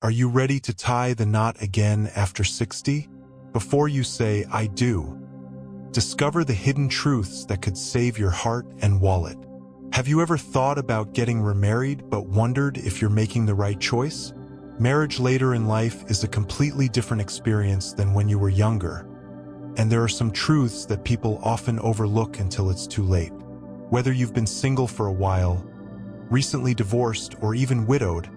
Are you ready to tie the knot again after 60? Before you say, "I do," discover the hidden truths that could save your heart and wallet. Have you ever thought about getting remarried but wondered if you're making the right choice? Marriage later in life is a completely different experience than when you were younger, and there are some truths that people often overlook until it's too late. Whether you've been single for a while, recently divorced, or even widowed,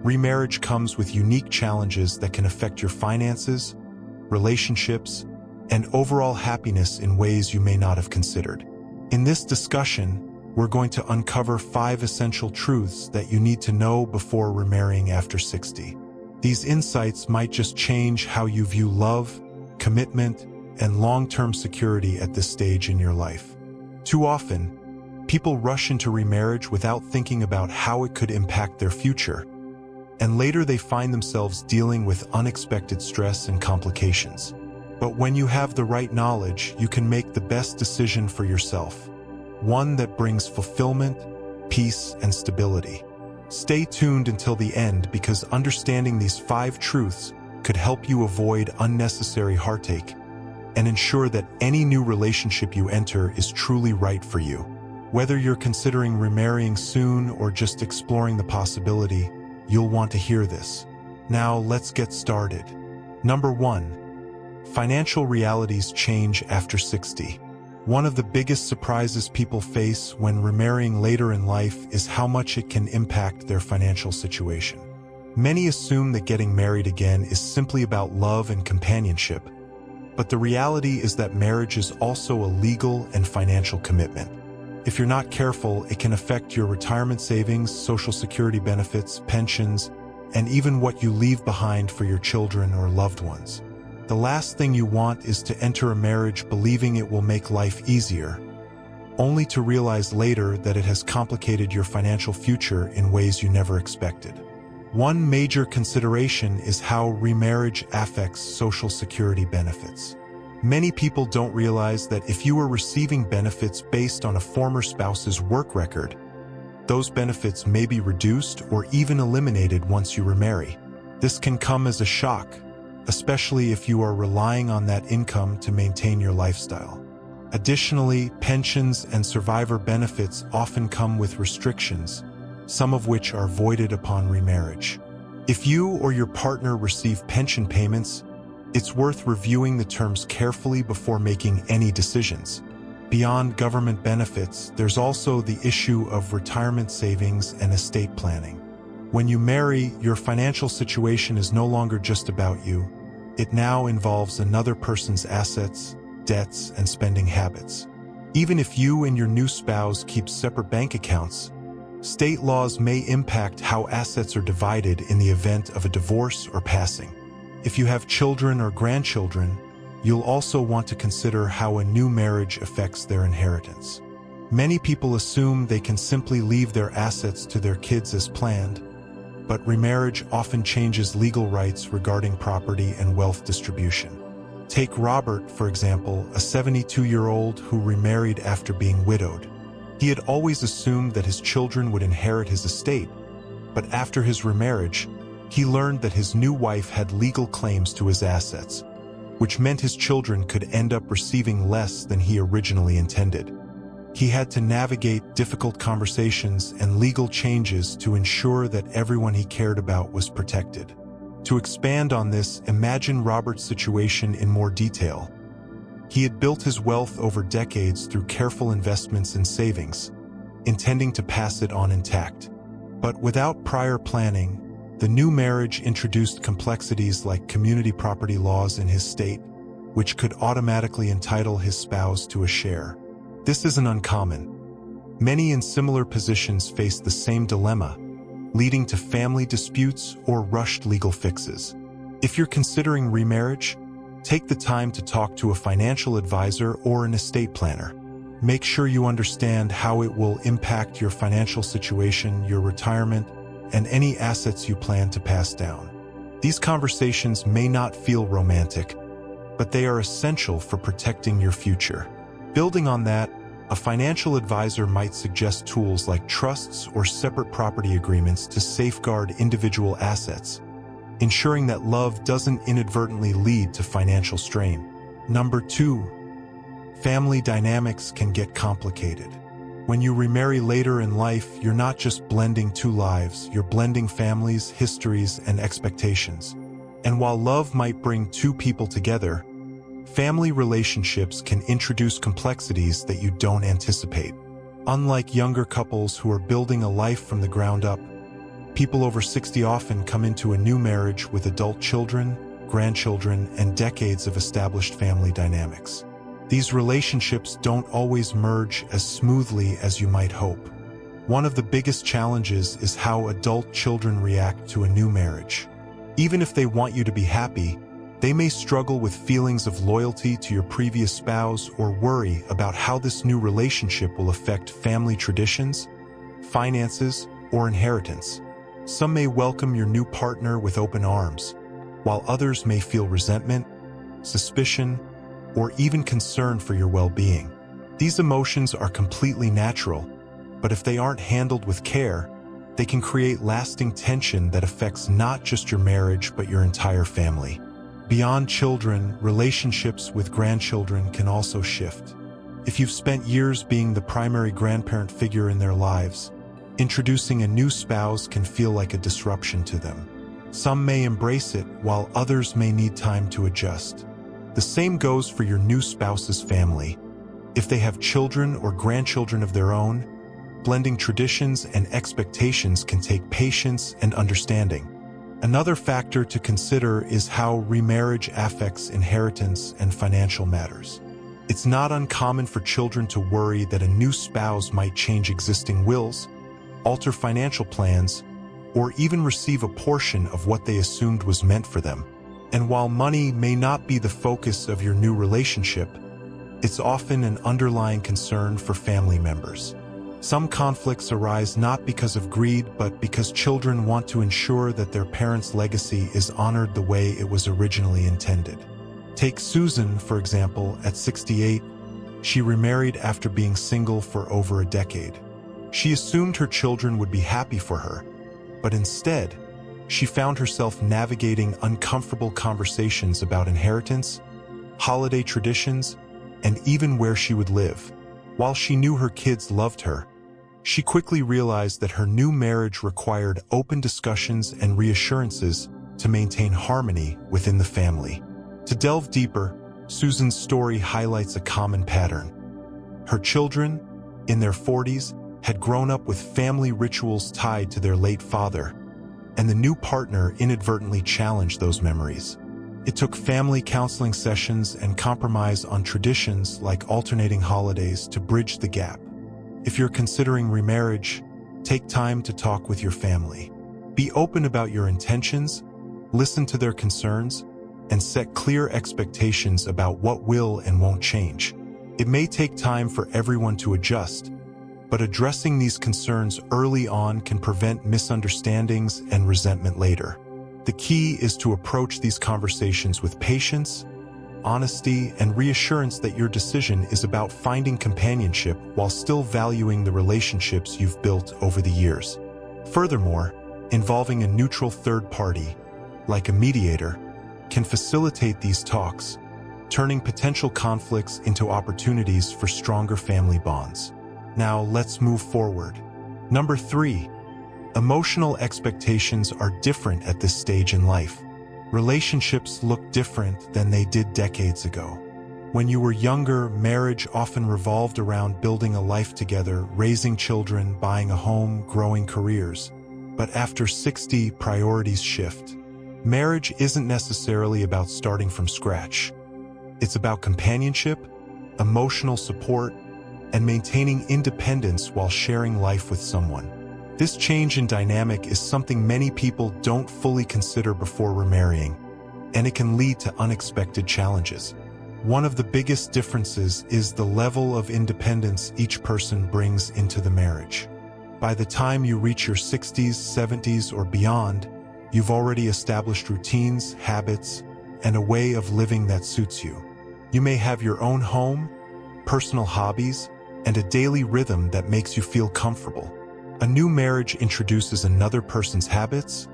remarriage comes with unique challenges that can affect your finances, relationships, and overall happiness in ways you may not have considered. In this discussion, we're going to uncover 5 essential truths that you need to know before remarrying after 60. These insights might just change how you view love, commitment, and long-term security at this stage in your life. Too often, people rush into remarriage without thinking about how it could impact their future, and later they find themselves dealing with unexpected stress and complications. But when you have the right knowledge, you can make the best decision for yourself, one that brings fulfillment, peace, and stability. Stay tuned until the end, because understanding these 5 truths could help you avoid unnecessary heartache and ensure that any new relationship you enter is truly right for you. Whether you're considering remarrying soon or just exploring the possibility, you'll want to hear this. Now, let's get started. Number 1. Financial realities change after 60. One of the biggest surprises people face when remarrying later in life is how much it can impact their financial situation. Many assume that getting married again is simply about love and companionship, but the reality is that marriage is also a legal and financial commitment. If you're not careful, it can affect your retirement savings, Social Security benefits, pensions, and even what you leave behind for your children or loved ones. The last thing you want is to enter a marriage believing it will make life easier, only to realize later that it has complicated your financial future in ways you never expected. One major consideration is how remarriage affects Social Security benefits. Many people don't realize that if you are receiving benefits based on a former spouse's work record, those benefits may be reduced or even eliminated once you remarry. This can come as a shock, especially if you are relying on that income to maintain your lifestyle. Additionally, pensions and survivor benefits often come with restrictions, some of which are voided upon remarriage. If you or your partner receive pension payments, it's worth reviewing the terms carefully before making any decisions. Beyond government benefits, there's also the issue of retirement savings and estate planning. When you marry, your financial situation is no longer just about you. It now involves another person's assets, debts, and spending habits. Even if you and your new spouse keep separate bank accounts, state laws may impact how assets are divided in the event of a divorce or passing. If you have children or grandchildren, you'll also want to consider how a new marriage affects their inheritance. Many people assume they can simply leave their assets to their kids as planned, but remarriage often changes legal rights regarding property and wealth distribution. Take Robert, for example, a 72-year-old who remarried after being widowed. He had always assumed that his children would inherit his estate, but after his remarriage, he learned that his new wife had legal claims to his assets, which meant his children could end up receiving less than he originally intended. He had to navigate difficult conversations and legal changes to ensure that everyone he cared about was protected. To expand on this, imagine Robert's situation in more detail. He had built his wealth over decades through careful investments and savings, intending to pass it on intact. But without prior planning, the new marriage introduced complexities like community property laws in his state, which could automatically entitle his spouse to a share. This isn't uncommon. Many in similar positions face the same dilemma, leading to family disputes or rushed legal fixes. If you're considering remarriage, take the time to talk to a financial advisor or an estate planner. Make sure you understand how it will impact your financial situation, your retirement, and any assets you plan to pass down. These conversations may not feel romantic, but they are essential for protecting your future. Building on that, a financial advisor might suggest tools like trusts or separate property agreements to safeguard individual assets, ensuring that love doesn't inadvertently lead to financial strain. Number 2, family dynamics can get complicated. When you remarry later in life, you're not just blending two lives, you're blending families, histories, and expectations. And while love might bring two people together, family relationships can introduce complexities that you don't anticipate. Unlike younger couples who are building a life from the ground up, people over 60 often come into a new marriage with adult children, grandchildren, and decades of established family dynamics. These relationships don't always merge as smoothly as you might hope. One of the biggest challenges is how adult children react to a new marriage. Even if they want you to be happy, they may struggle with feelings of loyalty to your previous spouse or worry about how this new relationship will affect family traditions, finances, or inheritance. Some may welcome your new partner with open arms, while others may feel resentment, suspicion, or even concern for your well-being. These emotions are completely natural, but if they aren't handled with care, they can create lasting tension that affects not just your marriage but your entire family. Beyond children, relationships with grandchildren can also shift. If you've spent years being the primary grandparent figure in their lives, introducing a new spouse can feel like a disruption to them. Some may embrace it, while others may need time to adjust. The same goes for your new spouse's family. If they have children or grandchildren of their own, blending traditions and expectations can take patience and understanding. Another factor to consider is how remarriage affects inheritance and financial matters. It's not uncommon for children to worry that a new spouse might change existing wills, alter financial plans, or even receive a portion of what they assumed was meant for them. And while money may not be the focus of your new relationship, it's often an underlying concern for family members. Some conflicts arise not because of greed, but because children want to ensure that their parents' legacy is honored the way it was originally intended. Take Susan, for example, at 68. She remarried after being single for over a decade. She assumed her children would be happy for her, but instead, she found herself navigating uncomfortable conversations about inheritance, holiday traditions, and even where she would live. While she knew her kids loved her, she quickly realized that her new marriage required open discussions and reassurances to maintain harmony within the family. To delve deeper, Susan's story highlights a common pattern. Her children, in their 40s, had grown up with family rituals tied to their late father, and the new partner inadvertently challenged those memories. It took family counseling sessions and compromise on traditions like alternating holidays to bridge the gap. If you're considering remarriage, take time to talk with your family. Be open about your intentions, listen to their concerns, and set clear expectations about what will and won't change. It may take time for everyone to adjust, but addressing these concerns early on can prevent misunderstandings and resentment later. The key is to approach these conversations with patience, honesty, and reassurance that your decision is about finding companionship while still valuing the relationships you've built over the years. Furthermore, involving a neutral third party, like a mediator, can facilitate these talks, turning potential conflicts into opportunities for stronger family bonds. Now let's move forward. Number 3, emotional expectations are different at this stage in life. Relationships look different than they did decades ago. When you were younger, marriage often revolved around building a life together, raising children, buying a home, growing careers. But after 60, priorities shift. Marriage isn't necessarily about starting from scratch. It's about companionship, emotional support, and maintaining independence while sharing life with someone. This change in dynamic is something many people don't fully consider before remarrying, and it can lead to unexpected challenges. One of the biggest differences is the level of independence each person brings into the marriage. By the time you reach your 60s, 70s, or beyond, you've already established routines, habits, and a way of living that suits you. You may have your own home, personal hobbies, and a daily rhythm that makes you feel comfortable. A new marriage introduces another person's habits,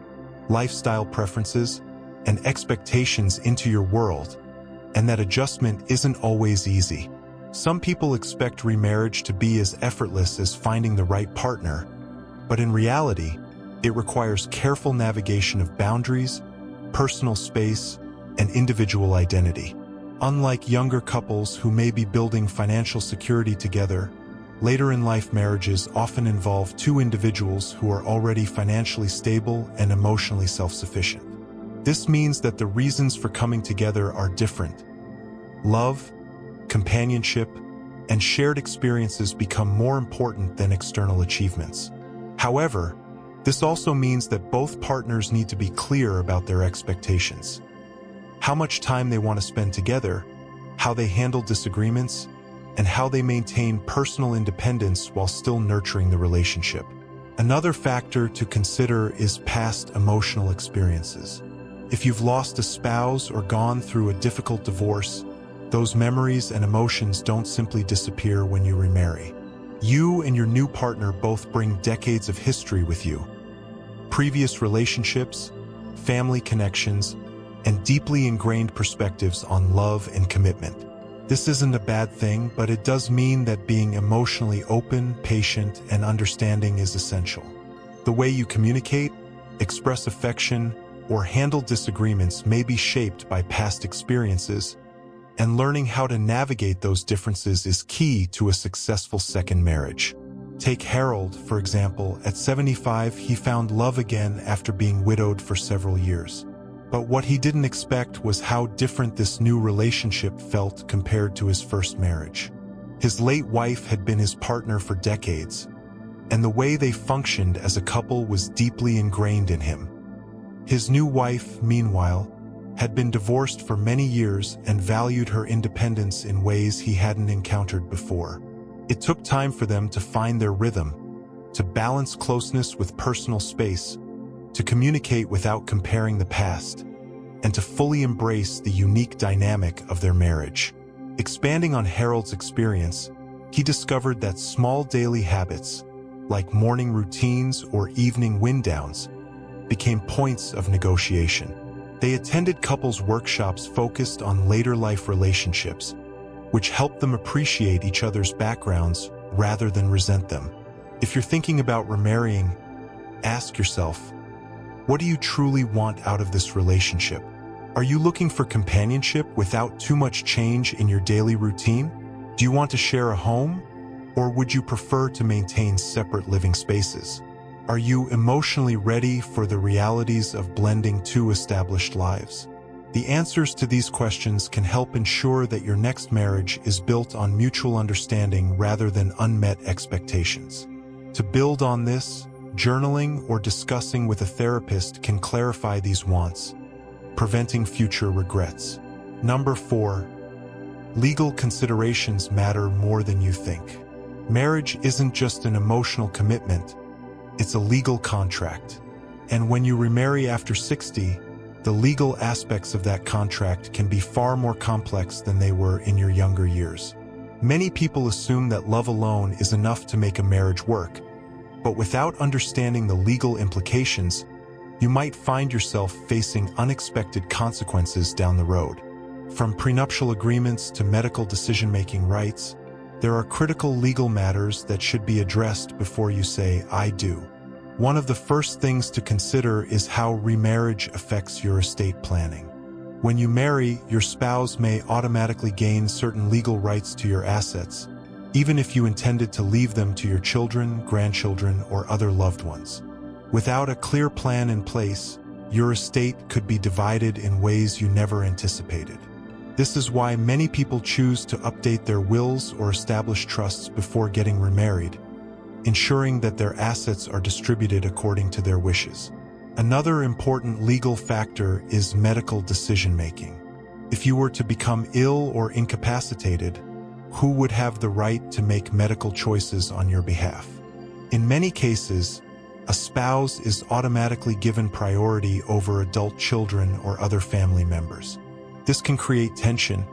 lifestyle preferences, and expectations into your world, and that adjustment isn't always easy. Some people expect remarriage to be as effortless as finding the right partner, but in reality, it requires careful navigation of boundaries, personal space, and individual identity. Unlike younger couples who may be building financial security together, later-in-life marriages often involve two individuals who are already financially stable and emotionally self-sufficient. This means that the reasons for coming together are different. Love, companionship, and shared experiences become more important than external achievements. However, this also means that both partners need to be clear about their expectations. How much time they want to spend together, how they handle disagreements, and how they maintain personal independence while still nurturing the relationship. Another factor to consider is past emotional experiences. If you've lost a spouse or gone through a difficult divorce, those memories and emotions don't simply disappear when you remarry. You and your new partner both bring decades of history with you. Previous relationships, family connections, and deeply ingrained perspectives on love and commitment. This isn't a bad thing, but it does mean that being emotionally open, patient, and understanding is essential. The way you communicate, express affection, or handle disagreements may be shaped by past experiences, and learning how to navigate those differences is key to a successful second marriage. Take Harold, for example. At 75, he found love again after being widowed for several years. But what he didn't expect was how different this new relationship felt compared to his first marriage. His late wife had been his partner for decades, and the way they functioned as a couple was deeply ingrained in him. His new wife, meanwhile, had been divorced for many years and valued her independence in ways he hadn't encountered before. It took time for them to find their rhythm, to balance closeness with personal space, to communicate without comparing the past, and to fully embrace the unique dynamic of their marriage. Expanding on Harold's experience, he discovered that small daily habits, like morning routines or evening wind-downs, became points of negotiation. They attended couples workshops focused on later life relationships, which helped them appreciate each other's backgrounds rather than resent them. If you're thinking about remarrying, ask yourself, what do you truly want out of this relationship? Are you looking for companionship without too much change in your daily routine? Do you want to share a home, or would you prefer to maintain separate living spaces? Are you emotionally ready for the realities of blending two established lives? The answers to these questions can help ensure that your next marriage is built on mutual understanding rather than unmet expectations. To build on this, journaling or discussing with a therapist can clarify these wants, preventing future regrets. Number 4. Legal considerations matter more than you think. Marriage isn't just an emotional commitment, it's a legal contract. And when you remarry after 60, the legal aspects of that contract can be far more complex than they were in your younger years. Many people assume that love alone is enough to make a marriage work, but without understanding the legal implications, you might find yourself facing unexpected consequences down the road. From prenuptial agreements to medical decision-making rights, there are critical legal matters that should be addressed before you say, I do. One of the first things to consider is how remarriage affects your estate planning. When you marry, your spouse may automatically gain certain legal rights to your assets, even if you intended to leave them to your children, grandchildren, or other loved ones. Without a clear plan in place, your estate could be divided in ways you never anticipated. This is why many people choose to update their wills or establish trusts before getting remarried, ensuring that their assets are distributed according to their wishes. Another important legal factor is medical decision-making. If you were to become ill or incapacitated, who would have the right to make medical choices on your behalf? In many cases, a spouse is automatically given priority over adult children or other family members. This can create tension,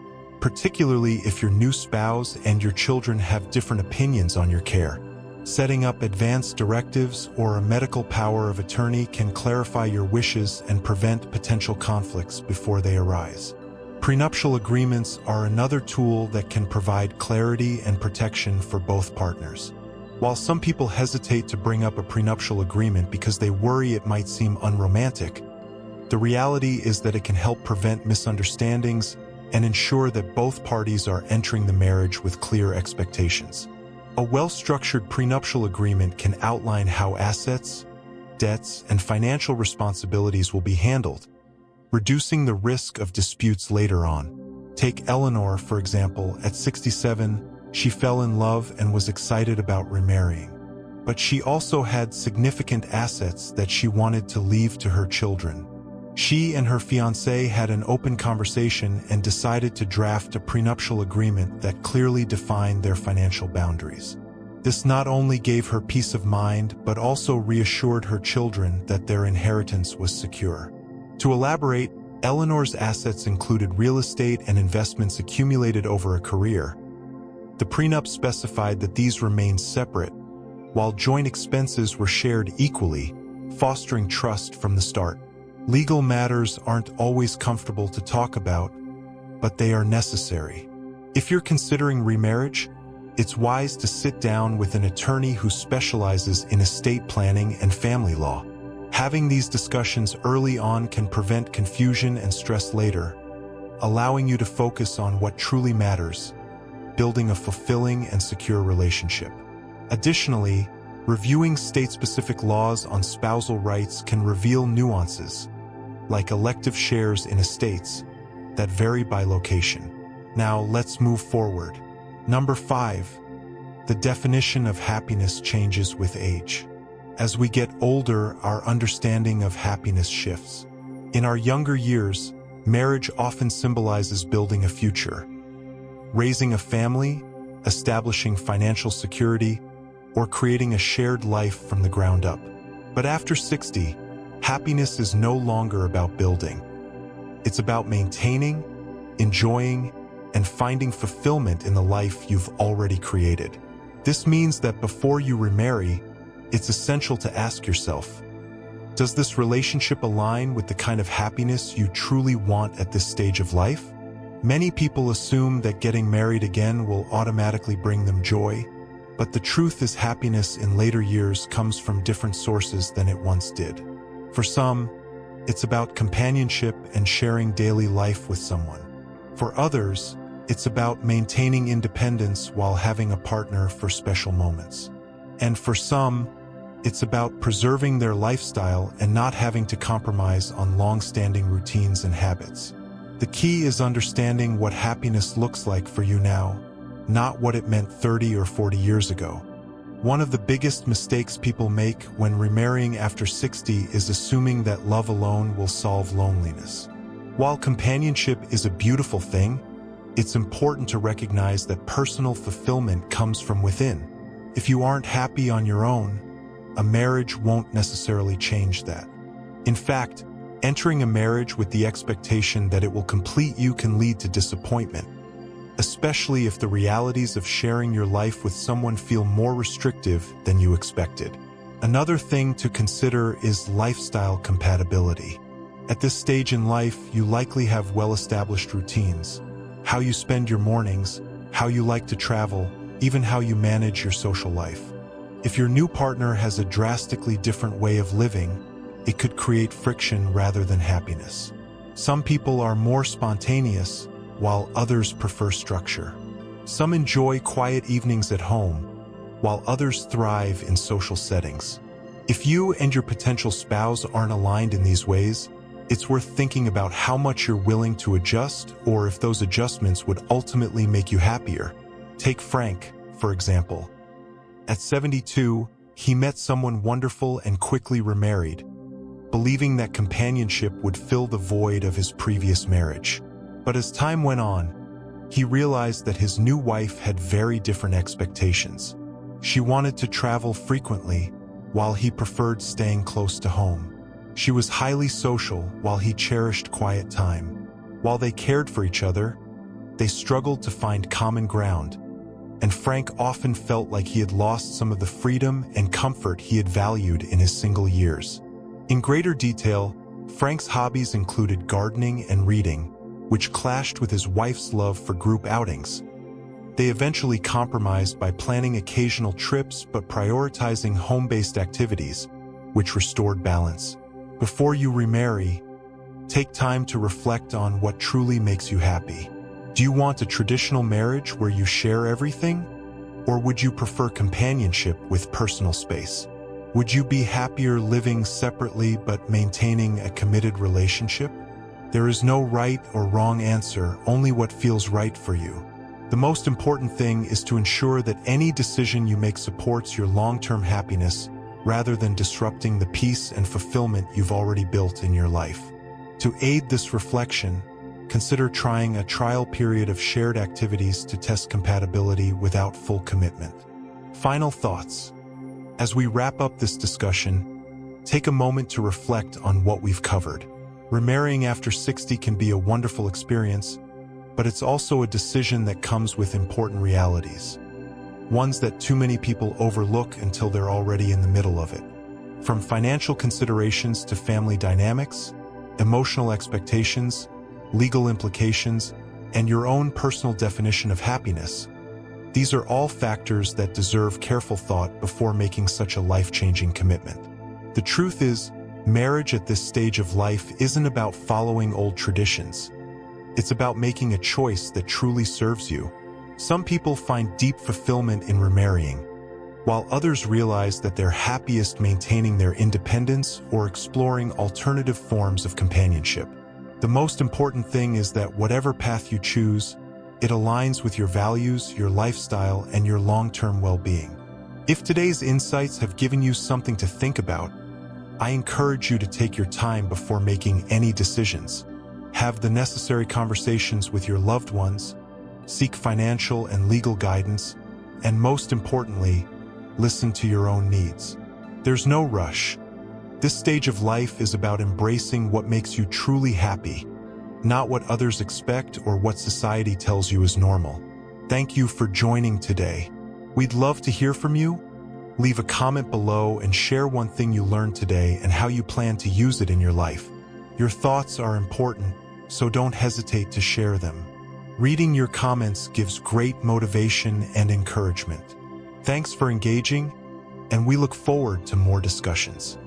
particularly if your new spouse and your children have different opinions on your care. Setting up advance directives or a medical power of attorney can clarify your wishes and prevent potential conflicts before they arise. Prenuptial agreements are another tool that can provide clarity and protection for both partners. While some people hesitate to bring up a prenuptial agreement because they worry it might seem unromantic, the reality is that it can help prevent misunderstandings and ensure that both parties are entering the marriage with clear expectations. A well-structured prenuptial agreement can outline how assets, debts, and financial responsibilities will be handled, reducing the risk of disputes later on. Take Eleanor, for example. At 67, she fell in love and was excited about remarrying. But she also had significant assets that she wanted to leave to her children. She and her fiancé had an open conversation and decided to draft a prenuptial agreement that clearly defined their financial boundaries. This not only gave her peace of mind, but also reassured her children that their inheritance was secure. To elaborate, Eleanor's assets included real estate and investments accumulated over a career. The prenup specified that these remained separate, while joint expenses were shared equally, fostering trust from the start. Legal matters aren't always comfortable to talk about, but they are necessary. If you're considering remarriage, it's wise to sit down with an attorney who specializes in estate planning and family law. Having these discussions early on can prevent confusion and stress later, allowing you to focus on what truly matters, building a fulfilling and secure relationship. Additionally, reviewing state-specific laws on spousal rights can reveal nuances, like elective shares in estates, that vary by location. Now let's move forward. Number 5. The definition of happiness changes with age. As we get older, our understanding of happiness shifts. In our younger years, marriage often symbolizes building a future, raising a family, establishing financial security, or creating a shared life from the ground up. But after 60, happiness is no longer about building. It's about maintaining, enjoying, and finding fulfillment in the life you've already created. This means that before you remarry, it's essential to ask yourself, does this relationship align with the kind of happiness you truly want at this stage of life? Many people assume that getting married again will automatically bring them joy, but the truth is happiness in later years comes from different sources than it once did. For some, it's about companionship and sharing daily life with someone. For others, it's about maintaining independence while having a partner for special moments. And for some, it's about preserving their lifestyle and not having to compromise on long-standing routines and habits. The key is understanding what happiness looks like for you now, not what it meant 30 or 40 years ago. One of the biggest mistakes people make when remarrying after 60 is assuming that love alone will solve loneliness. While companionship is a beautiful thing, it's important to recognize that personal fulfillment comes from within. If you aren't happy on your own, a marriage won't necessarily change that. In fact, entering a marriage with the expectation that it will complete you can lead to disappointment, especially if the realities of sharing your life with someone feel more restrictive than you expected. Another thing to consider is lifestyle compatibility. At this stage in life, you likely have well-established routines, how you spend your mornings, how you like to travel, even how you manage your social life. If your new partner has a drastically different way of living, it could create friction rather than happiness. Some people are more spontaneous, while others prefer structure. Some enjoy quiet evenings at home, while others thrive in social settings. If you and your potential spouse aren't aligned in these ways, it's worth thinking about how much you're willing to adjust or if those adjustments would ultimately make you happier. Take Frank, for example. At 72, he met someone wonderful and quickly remarried, believing that companionship would fill the void of his previous marriage. But as time went on, he realized that his new wife had very different expectations. She wanted to travel frequently, while he preferred staying close to home. She was highly social, while he cherished quiet time. While they cared for each other, they struggled to find common ground, and Frank often felt like he had lost some of the freedom and comfort he had valued in his single years. In greater detail, Frank's hobbies included gardening and reading, which clashed with his wife's love for group outings. They eventually compromised by planning occasional trips but prioritizing home-based activities, which restored balance. Before you remarry, take time to reflect on what truly makes you happy. Do you want a traditional marriage where you share everything? Or would you prefer companionship with personal space? Would you be happier living separately but maintaining a committed relationship? There is no right or wrong answer, only what feels right for you. The most important thing is to ensure that any decision you make supports your long-term happiness rather than disrupting the peace and fulfillment you've already built in your life. To aid this reflection, consider trying a trial period of shared activities to test compatibility without full commitment. Final thoughts. As we wrap up this discussion, take a moment to reflect on what we've covered. Remarrying after 60 can be a wonderful experience, but it's also a decision that comes with important realities. Ones that too many people overlook until they're already in the middle of it. From financial considerations to family dynamics, emotional expectations, legal implications, and your own personal definition of happiness, these are all factors that deserve careful thought before making such a life-changing commitment. The truth is, marriage at this stage of life isn't about following old traditions. It's about making a choice that truly serves you. Some people find deep fulfillment in remarrying, while others realize that they're happiest maintaining their independence or exploring alternative forms of companionship. The most important thing is that whatever path you choose, it aligns with your values, your lifestyle, and your long-term well-being. If today's insights have given you something to think about, I encourage you to take your time before making any decisions. Have the necessary conversations with your loved ones, seek financial and legal guidance, and most importantly, listen to your own needs. There's no rush. This stage of life is about embracing what makes you truly happy, not what others expect or what society tells you is normal. Thank you for joining today. We'd love to hear from you. Leave a comment below and share one thing you learned today and how you plan to use it in your life. Your thoughts are important, so don't hesitate to share them. Reading your comments gives great motivation and encouragement. Thanks for engaging, and we look forward to more discussions.